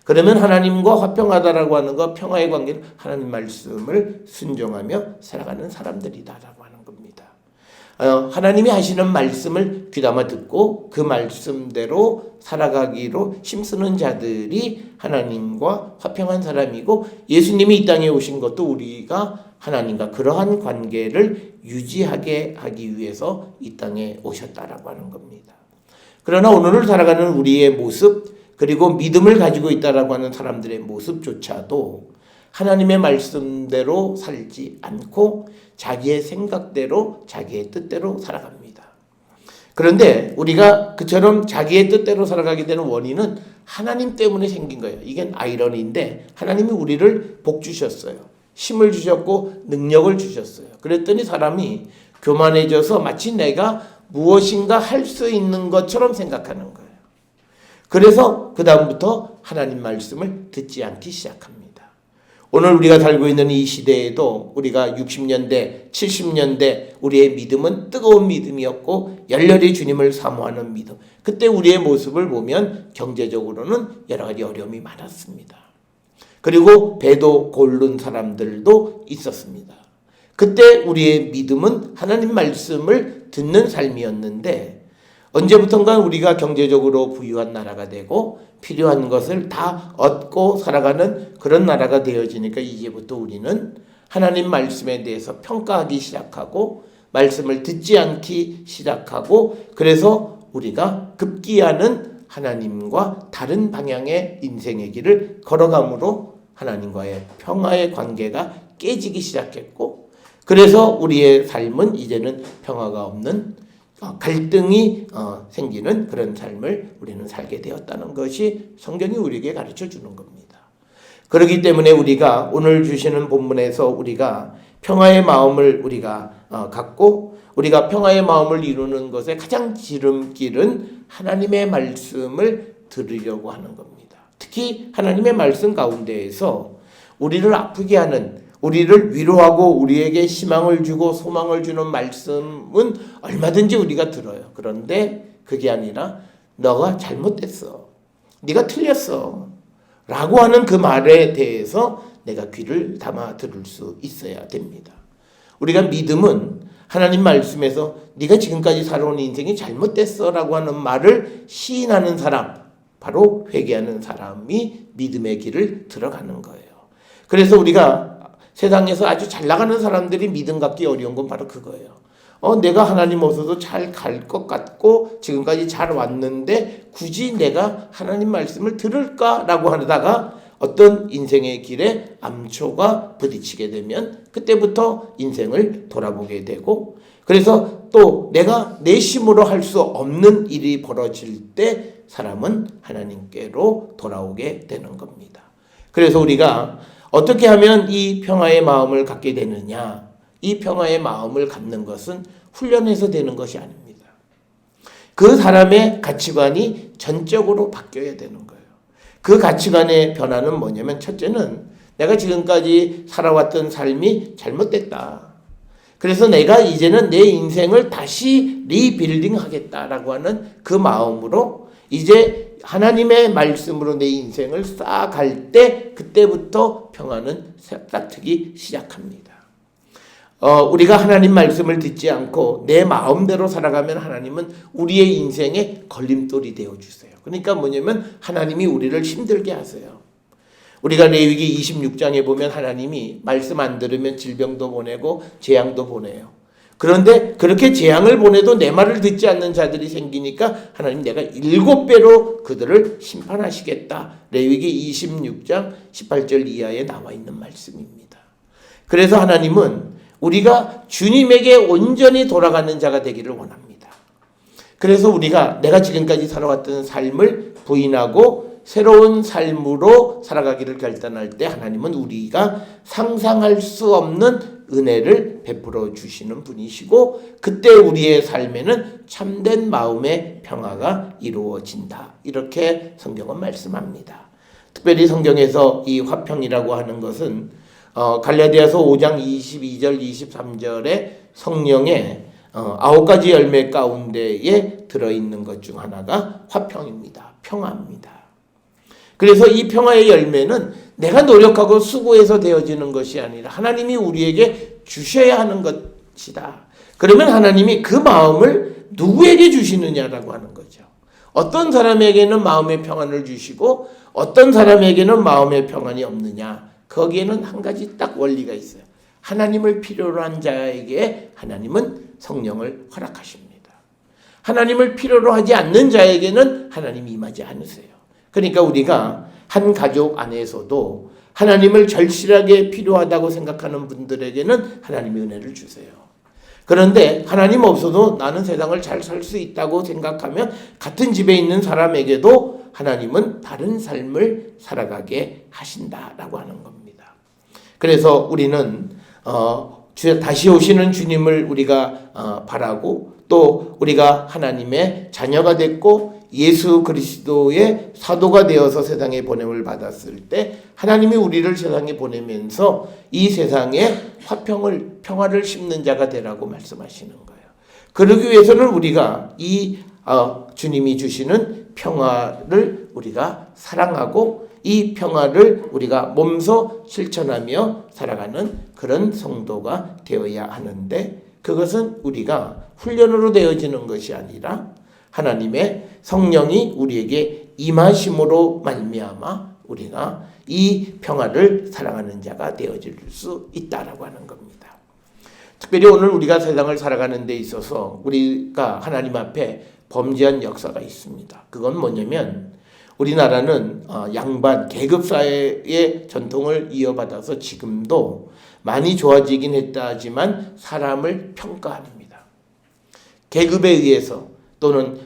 그러면 하나님과 화평하다라고 하는 것, 평화의 관계는 하나님 말씀을 순종하며 살아가는 사람들이다라고 하는 겁니다. 하나님이 하시는 말씀을 귀담아 듣고 그 말씀대로 살아가기로 힘쓰는 자들이 하나님과 화평한 사람이고, 예수님이 이 땅에 오신 것도 우리가 하나님과 그러한 관계를 유지하게 하기 위해서 이 땅에 오셨다라고 하는 겁니다. 그러나 오늘을 살아가는 우리의 모습, 그리고 믿음을 가지고 있다라고 하는 사람들의 모습조차도 하나님의 말씀대로 살지 않고 자기의 생각대로, 자기의 뜻대로 살아갑니다. 그런데 우리가 그처럼 자기의 뜻대로 살아가게 되는 원인은 하나님 때문에 생긴 거예요. 이게 아이러니인데 하나님이 우리를 복 주셨어요. 힘을 주셨고 능력을 주셨어요. 그랬더니 사람이 교만해져서 마치 내가 무엇인가 할 수 있는 것처럼 생각하는 거예요. 그래서 그 다음부터 하나님 말씀을 듣지 않기 시작합니다. 오늘 우리가 살고 있는 이 시대에도 우리가 60년대, 70년대 우리의 믿음은 뜨거운 믿음이었고 열렬히 주님을 사모하는 믿음. 그때 우리의 모습을 보면 경제적으로는 여러 가지 어려움이 많았습니다. 그리고 배도 고른 사람들도 있었습니다. 그때 우리의 믿음은 하나님 말씀을 듣는 삶이었는데 언제부턴가 우리가 경제적으로 부유한 나라가 되고 필요한 것을 다 얻고 살아가는 그런 나라가 되어지니까 이제부터 우리는 하나님 말씀에 대해서 평가하기 시작하고 말씀을 듣지 않기 시작하고, 그래서 우리가 급기야는 하나님과 다른 방향의 인생의 길을 걸어감으로 하나님과의 평화의 관계가 깨지기 시작했고, 그래서 우리의 삶은 이제는 평화가 없는 갈등이 생기는 그런 삶을 우리는 살게 되었다는 것이 성경이 우리에게 가르쳐 주는 겁니다. 그렇기 때문에 우리가 오늘 주시는 본문에서 우리가 평화의 마음을 우리가 갖고 우리가 평화의 마음을 이루는 것의 가장 지름길은 하나님의 말씀을 들으려고 하는 겁니다. 특히 하나님의 말씀 가운데에서 우리를 아프게 하는, 우리를 위로하고 우리에게 희망을 주고 소망을 주는 말씀은 얼마든지 우리가 들어요. 그런데 그게 아니라 너가 잘못됐어, 네가 틀렸어 라고 하는 그 말에 대해서 내가 귀를 담아 들을 수 있어야 됩니다. 우리가 믿음은 하나님 말씀에서 네가 지금까지 살아온 인생이 잘못됐어 라고 하는 말을 시인하는 사람, 바로 회개하는 사람이 믿음의 길을 들어가는 거예요. 그래서 우리가 세상에서 아주 잘 나가는 사람들이 믿음 갖기 어려운 건 바로 그거예요. 내가 하나님 없어도 잘 갈 것 같고 지금까지 잘 왔는데 굳이 내가 하나님 말씀을 들을까라고 하다가 어떤 인생의 길에 암초가 부딪히게 되면 그때부터 인생을 돌아보게 되고, 그래서 또 내가 내 힘으로 할 수 없는 일이 벌어질 때 사람은 하나님께로 돌아오게 되는 겁니다. 그래서 우리가 어떻게 하면 이 평화의 마음을 갖게 되느냐? 이 평화의 마음을 갖는 것은 훈련해서 되는 것이 아닙니다. 그 사람의 가치관이 전적으로 바뀌어야 되는 거예요. 그 가치관의 변화는 뭐냐면, 첫째는 내가 지금까지 살아왔던 삶이 잘못됐다. 그래서 내가 이제는 내 인생을 다시 리빌딩 하겠다라고 하는 그 마음으로 이제 하나님의 말씀으로 내 인생을 쌓아갈 때 그때부터 평화는 싹트기 시작합니다. 우리가 하나님 말씀을 듣지 않고 내 마음대로 살아가면 하나님은 우리의 인생에 걸림돌이 되어주세요. 그러니까 뭐냐면 하나님이 우리를 힘들게 하세요. 우리가 레위기 26장에 보면 하나님이 말씀 안 들으면 질병도 보내고 재앙도 보내요. 그런데 그렇게 재앙을 보내도 내 말을 듣지 않는 자들이 생기니까 하나님 내가 7배로 그들을 심판하시겠다. 레위기 26장 18절 이하에 나와 있는 말씀입니다. 그래서 하나님은 우리가 주님에게 온전히 돌아가는 자가 되기를 원합니다. 그래서 우리가 내가 지금까지 살아왔던 삶을 부인하고 새로운 삶으로 살아가기를 결단할 때 하나님은 우리가 상상할 수 없는 은혜를 베풀어 주시는 분이시고, 그때 우리의 삶에는 참된 마음의 평화가 이루어진다. 이렇게 성경은 말씀합니다. 특별히 성경에서 이 화평이라고 하는 것은 갈라디아서 5장 22절 23절에 성령의 9가지 열매 가운데에 들어있는 것 중 하나가 화평입니다. 평화입니다. 그래서 이 평화의 열매는 내가 노력하고 수고해서 되어지는 것이 아니라 하나님이 우리에게 주셔야 하는 것이다. 그러면 하나님이 그 마음을 누구에게 주시느냐라고 하는 거죠. 어떤 사람에게는 마음의 평안을 주시고 어떤 사람에게는 마음의 평안이 없느냐. 거기에는 한 가지 딱 원리가 있어요. 하나님을 필요로 한 자에게 하나님은 성령을 허락하십니다. 하나님을 필요로 하지 않는 자에게는 하나님이 임하지 않으세요. 그러니까 우리가 한 가족 안에서도 하나님을 절실하게 필요하다고 생각하는 분들에게는 하나님의 은혜를 주세요. 그런데 하나님 없어도 나는 세상을 잘 살 수 있다고 생각하면 같은 집에 있는 사람에게도 하나님은 다른 삶을 살아가게 하신다라고 하는 겁니다. 그래서 우리는 다시 오시는 주님을 우리가 바라고 또 우리가 하나님의 자녀가 됐고 예수 그리스도의 사도가 되어서 세상에 보냄을 받았을 때 하나님이 우리를 세상에 보내면서 이 세상에 평화를 심는 자가 되라고 말씀하시는 거예요. 그러기 위해서는 우리가 이 주님이 주시는 평화를 우리가 사랑하고 이 평화를 우리가 몸소 실천하며 살아가는 그런 성도가 되어야 하는데, 그것은 우리가 훈련으로 되어지는 것이 아니라 하나님의 성령이 우리에게 임하심으로 말미암아 우리가 이 평화를 사랑하는 자가 되어질 수 있다라고 하는 겁니다. 특별히 오늘 우리가 세상을 살아가는 데 있어서 우리가 하나님 앞에 범죄한 역사가 있습니다. 그건 뭐냐면 우리나라는 양반 계급 사회의 전통을 이어받아서 지금도 많이 좋아지긴 했다 하지만 사람을 평가합니다. 계급에 의해서 또는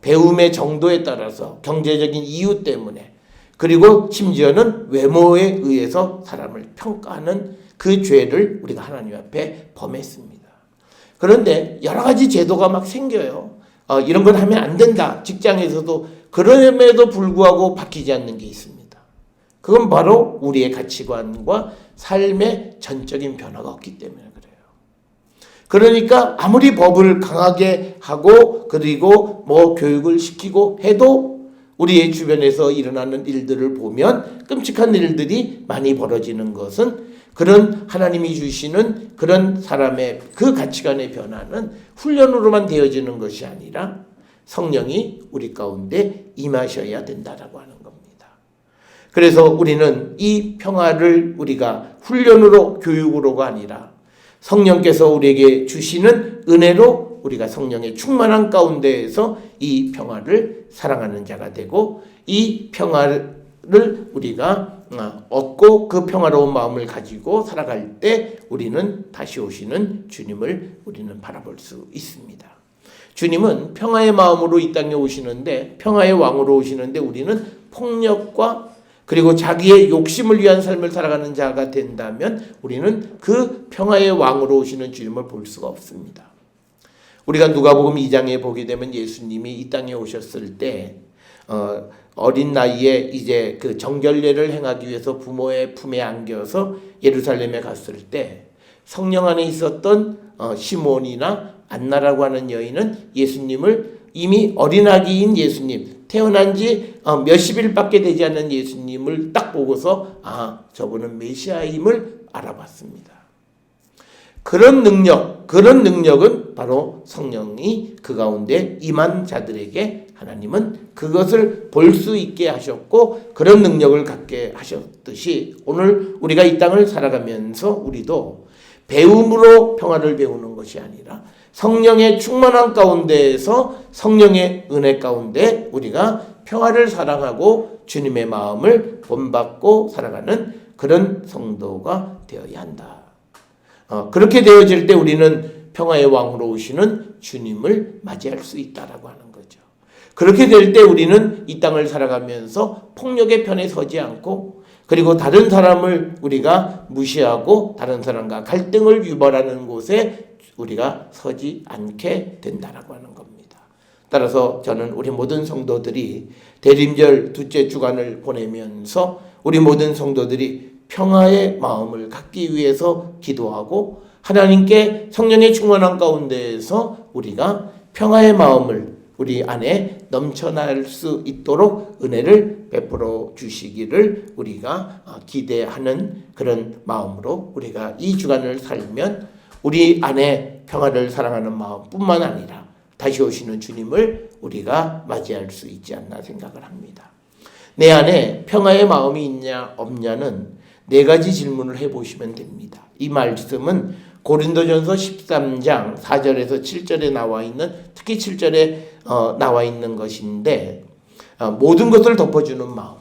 배움의 정도에 따라서 경제적인 이유 때문에 그리고 심지어는 외모에 의해서 사람을 평가하는 그 죄를 우리가 하나님 앞에 범했습니다. 그런데 여러 가지 제도가 막 생겨요. 이런 건 하면 안 된다. 직장에서도 그럼에도 불구하고 바뀌지 않는 게 있습니다. 그건 바로 우리의 가치관과 삶의 전적인 변화가 없기 때문에 그래요. 그러니까 아무리 법을 강하게 하고 그리고 교육을 시키고 해도 우리의 주변에서 일어나는 일들을 보면 끔찍한 일들이 많이 벌어지는 것은 그런 하나님이 주시는 그런 사람의 그 가치관의 변화는 훈련으로만 되어지는 것이 아니라 성령이 우리 가운데 임하셔야 된다라고 하는 겁니다. 그래서 우리는 이 평화를 우리가 훈련으로 교육으로가 아니라 성령께서 우리에게 주시는 은혜로 우리가 성령의 충만한 가운데에서 이 평화를 사랑하는 자가 되고 이 평화를 우리가 얻고 그 평화로운 마음을 가지고 살아갈 때 우리는 다시 오시는 주님을 우리는 바라볼 수 있습니다. 주님은 평화의 마음으로 이 땅에 오시는데 평화의 왕으로 오시는데 우리는 폭력과 그리고 자기의 욕심을 위한 삶을 살아가는 자가 된다면 우리는 그 평화의 왕으로 오시는 주님을 볼 수가 없습니다. 우리가 누가복음 2장에 보게 되면 예수님이 이 땅에 오셨을 때 어린 나이에 이제 그 정결례를 행하기 위해서 부모의 품에 안겨서 예루살렘에 갔을 때 성령 안에 있었던 시몬이나 안나라고 하는 여인은 예수님을 이미 어린아기인 예수님 태어난 지 몇십 일밖에 되지 않은 예수님을 딱 보고서 저분은 메시아임을 알아봤습니다. 그런 능력은 바로 성령이 그 가운데 임한 자들에게 하나님은 그것을 볼 수 있게 하셨고 그런 능력을 갖게 하셨듯이 오늘 우리가 이 땅을 살아가면서 우리도 배움으로 평화를 배우는 것이 아니라 성령의 충만한 가운데에서 성령의 은혜 가운데 우리가 평화를 사랑하고 주님의 마음을 본받고 살아가는 그런 성도가 되어야 한다. 그렇게 되어질 때 우리는 평화의 왕으로 오시는 주님을 맞이할 수 있다라고 하는 거죠. 그렇게 될 때 우리는 이 땅을 살아가면서 폭력의 편에 서지 않고 그리고 다른 사람을 우리가 무시하고 다른 사람과 갈등을 유발하는 곳에 우리가 서지 않게 된다라고 하는 겁니다. 따라서 저는 우리 모든 성도들이 대림절 둘째 주간을 보내면서 우리 모든 성도들이 평화의 마음을 갖기 위해서 기도하고 하나님께 성령의 충만한 가운데에서 우리가 평화의 마음을 우리 안에 넘쳐날 수 있도록 은혜를 베풀어 주시기를 우리가 기대하는 그런 마음으로 우리가 이 주간을 살면 우리 안에 평화를 사랑하는 마음뿐만 아니라 다시 오시는 주님을 우리가 맞이할 수 있지 않나 생각을 합니다. 내 안에 평화의 마음이 있냐 없냐는 4가지 질문을 해보시면 됩니다. 이 말씀은 고린도전서 13장 4절에서 7절에 나와 있는 특히 7절에 나와 있는 것인데 모든 것을 덮어주는 마음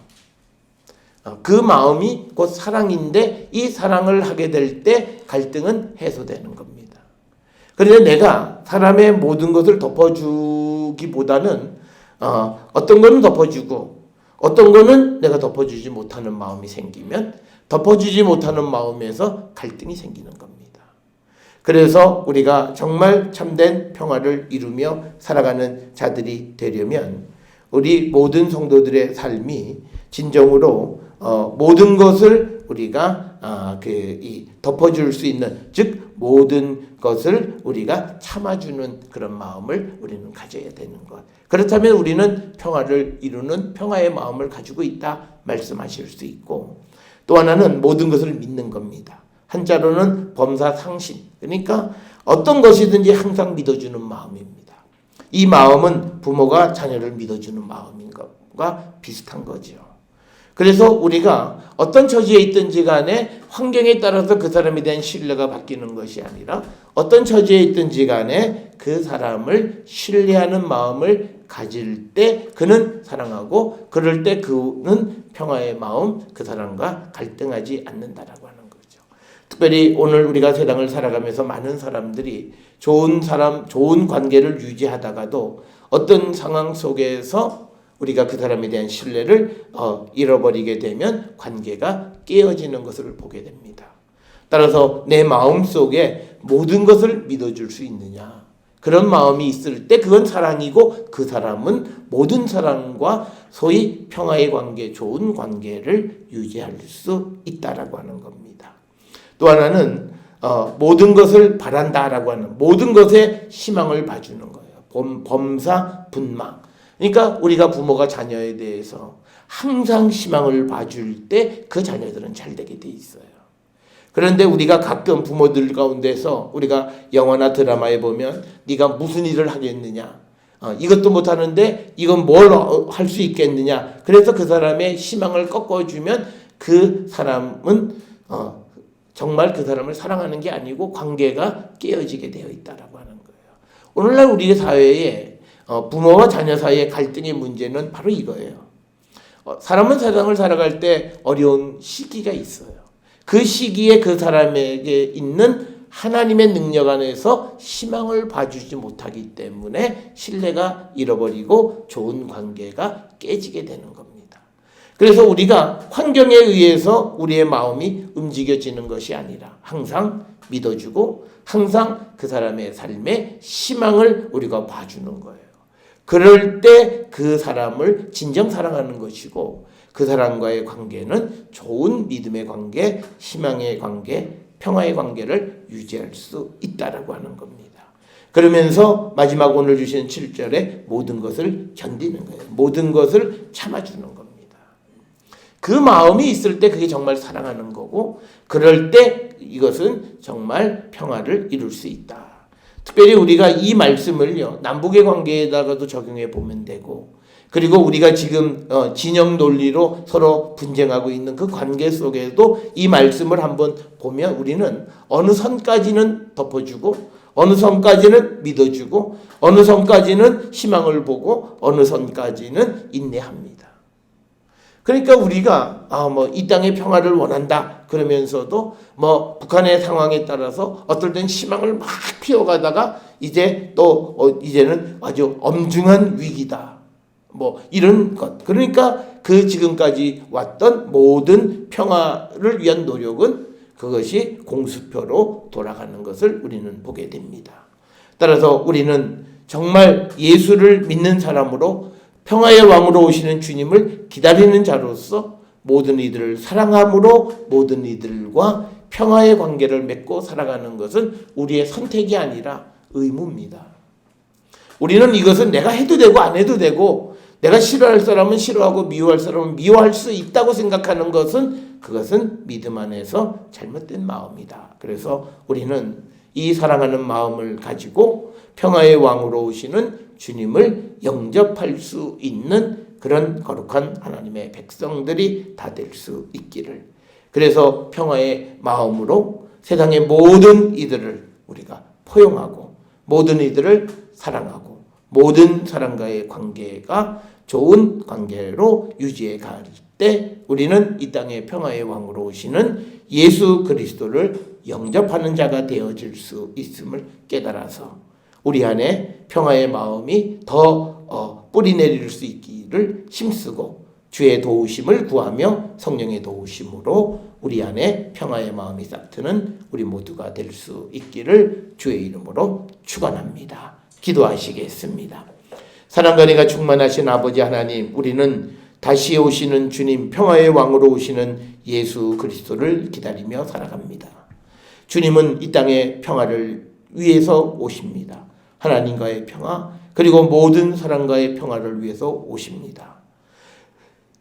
그 마음이 곧 사랑인데 이 사랑을 하게 될 때 갈등은 해소되는 겁니다. 그런데 내가 사람의 모든 것을 덮어주기보다는 어떤 거는 덮어주고 어떤 거는 내가 덮어주지 못하는 마음이 생기면 덮어주지 못하는 마음에서 갈등이 생기는 겁니다. 그래서 우리가 정말 참된 평화를 이루며 살아가는 자들이 되려면 우리 모든 성도들의 삶이 진정으로 모든 것을 우리가 덮어줄 수 있는 즉 모든 것을 우리가 참아주는 그런 마음을 우리는 가져야 되는 것. 그렇다면 우리는 평화를 이루는 평화의 마음을 가지고 있다 말씀하실 수 있고 또 하나는 모든 것을 믿는 겁니다. 한자로는 범사상신 그러니까 어떤 것이든지 항상 믿어주는 마음입니다. 이 마음은 부모가 자녀를 믿어주는 마음인 것과 비슷한 거죠. 그래서 우리가 어떤 처지에 있든지 간에 환경에 따라서 그 사람에 대한 신뢰가 바뀌는 것이 아니라 어떤 처지에 있든지 간에 그 사람을 신뢰하는 마음을 가질 때 그는 사랑하고 그럴 때 그는 평화의 마음 그 사람과 갈등하지 않는다라고 하는 거죠. 특별히 오늘 우리가 세상을 살아가면서 많은 사람들이 좋은 관계를 유지하다가도 어떤 상황 속에서 우리가 그 사람에 대한 신뢰를 잃어버리게 되면 관계가 깨어지는 것을 보게 됩니다. 따라서 내 마음속에 모든 것을 믿어줄 수 있느냐, 그런 마음이 있을 때 그건 사랑이고 그 사람은 모든 사람과 소위 평화의 관계, 좋은 관계를 유지할 수 있다라고 하는 겁니다. 또 하나는 모든 것을 바란다라고 하는, 모든 것에 희망을 봐주는 거예요. 범사 분망. 그러니까 우리가 부모가 자녀에 대해서 항상 희망을 봐줄 때 그 자녀들은 잘 되게 돼 있어요. 그런데 우리가 가끔 부모들 가운데서 우리가 영화나 드라마에 보면 네가 무슨 일을 하겠느냐, 이것도 못하는데 이건 뭘 할 수 있겠느냐, 그래서 그 사람의 희망을 꺾어주면 그 사람은 정말 그 사람을 사랑하는 게 아니고 관계가 깨어지게 되어 있다라고 하는 거예요. 오늘날 우리 사회에 부모와 자녀 사이의 갈등의 문제는 바로 이거예요. 사람은 세상을 살아갈 때 어려운 시기가 있어요. 그 시기에 그 사람에게 있는 하나님의 능력 안에서 희망을 봐주지 못하기 때문에 신뢰가 잃어버리고 좋은 관계가 깨지게 되는 겁니다. 그래서 우리가 환경에 의해서 우리의 마음이 움직여지는 것이 아니라 항상 믿어주고 항상 그 사람의 삶에 희망을 우리가 봐주는 거예요. 그럴 때 그 사람을 진정 사랑하는 것이고 그 사람과의 관계는 좋은 믿음의 관계, 희망의 관계, 평화의 관계를 유지할 수 있다라고 하는 겁니다. 그러면서 마지막 오늘 주시는 7절에 모든 것을 견디는 거예요. 모든 것을 참아주는 겁니다. 그 마음이 있을 때 그게 정말 사랑하는 거고 그럴 때 이것은 정말 평화를 이룰 수 있다. 특별히 우리가 이 말씀을요, 남북의 관계에다가도 적용해 보면 되고, 그리고 우리가 지금 진영 논리로 서로 분쟁하고 있는 그 관계 속에도 이 말씀을 한번 보면 우리는 어느 선까지는 덮어주고 어느 선까지는 믿어주고 어느 선까지는 희망을 보고 어느 선까지는 인내합니다. 그러니까 우리가 이 땅의 평화를 원한다 그러면서도 북한의 상황에 따라서 어떨 땐 희망을 막 피워가다가 이제는 아주 엄중한 위기다. 이런 것. 그러니까 그 지금까지 왔던 모든 평화를 위한 노력은 그것이 공수표로 돌아가는 것을 우리는 보게 됩니다. 따라서 우리는 정말 예수를 믿는 사람으로 평화의 왕으로 오시는 주님을 기다리는 자로서 모든 이들을 사랑함으로 모든 이들과 평화의 관계를 맺고 살아가는 것은 우리의 선택이 아니라 의무입니다. 우리는 이것은 내가 해도 되고 안 해도 되고 내가 싫어할 사람은 싫어하고 미워할 사람은 미워할 수 있다고 생각하는 그것은 믿음 안에서 잘못된 마음이다. 그래서 우리는 이 사랑하는 마음을 가지고 평화의 왕으로 오시는 주님을 영접할 수 있는 그런 거룩한 하나님의 백성들이 다 될 수 있기를. 그래서 평화의 마음으로 세상의 모든 이들을 우리가 포용하고 모든 이들을 사랑하고 모든 사람과의 관계가 좋은 관계로 유지해 갈 때 우리는 이 땅의 평화의 왕으로 오시는 예수 그리스도를 영접하는 자가 되어질 수 있음을 깨달아서 우리 안에 평화의 마음이 더 뿌리내릴 수 있기를 힘쓰고 주의 도우심을 구하며 성령의 도우심으로 우리 안에 평화의 마음이 싹트는 우리 모두가 될 수 있기를 주의 이름으로 축원합니다. 기도하시겠습니다. 사랑과 은혜가 충만하신 아버지 하나님, 우리는 다시 오시는 주님, 평화의 왕으로 오시는 예수 그리스도를 기다리며 살아갑니다. 주님은 이 땅의 평화를 위해서 오십니다. 하나님과의 평화, 그리고 모든 사람과의 평화를 위해서 오십니다.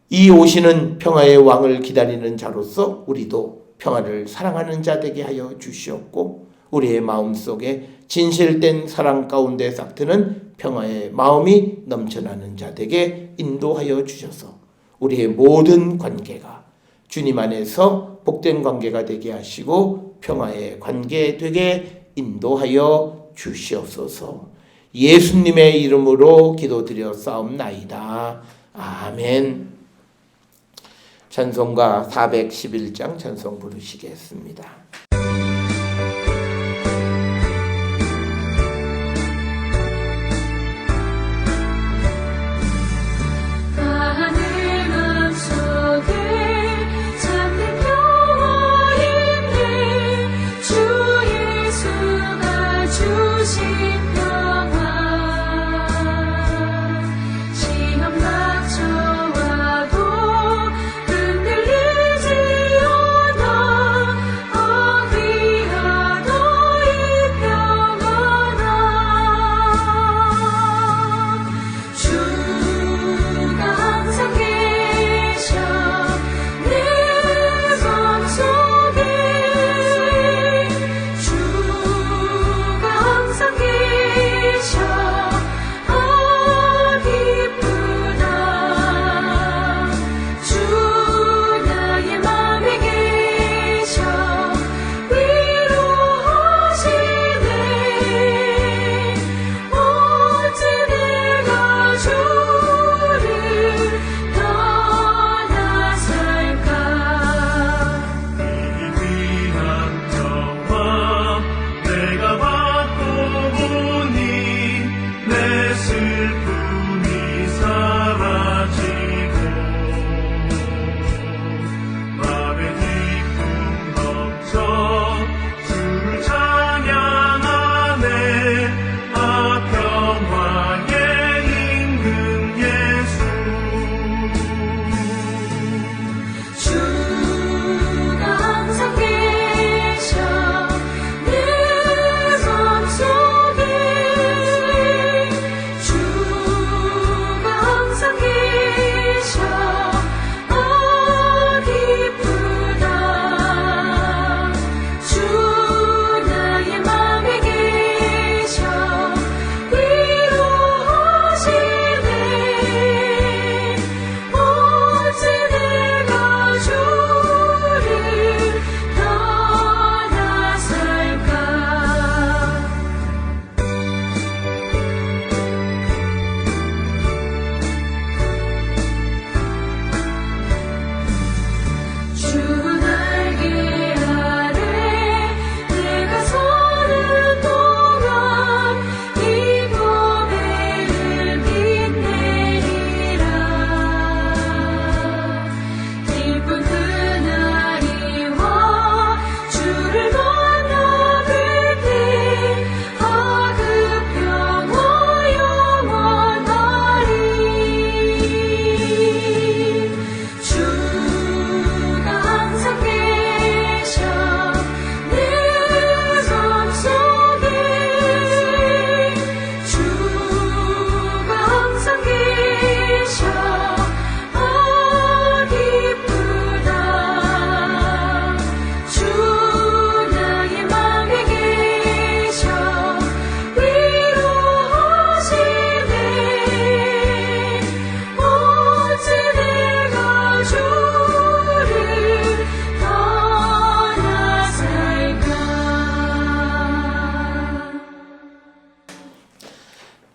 이 오시는 평화의 왕을 기다리는 자로서 우리도 평화를 사랑하는 자 되게 하여 주시옵고 우리의 마음속에 진실된 사랑 가운데 싹트는 평화의 마음이 넘쳐나는 자 되게 인도하여 주셔서 우리의 모든 관계가 주님 안에서 복된 관계가 되게 하시고 평화의 관계 되게 인도하여 주시옵소서. 예수님의 이름으로 기도드렸사옵나이다. 아멘. 찬송가 411장 찬송 부르시겠습니다.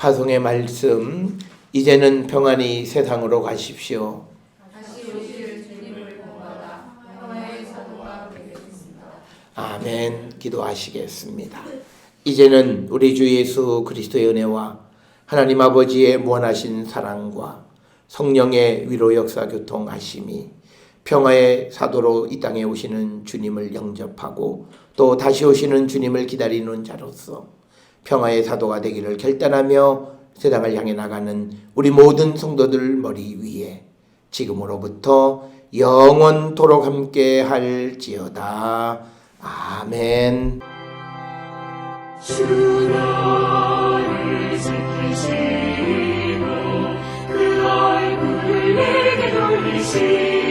파송의 말씀, 이제는 평안히 세상으로 가십시오. 다시 오실 주님을 본받아 평화의 사도가 되겠습니다. 아멘. 기도하시겠습니다. 이제는 우리 주 예수 그리스도의 은혜와 하나님 아버지의 무한하신 사랑과 성령의 위로 역사 교통하심이 평화의 사도로 이 땅에 오시는 주님을 영접하고 또 다시 오시는 주님을 기다리는 자로서 평화의 사도가 되기를 결단하며 세상을 향해 나가는 우리 모든 성도들 머리 위에 지금으로부터 영원토록 함께 할지어다. 아멘. 주 너를 지키시고 그 얼굴을 내게 돌리시고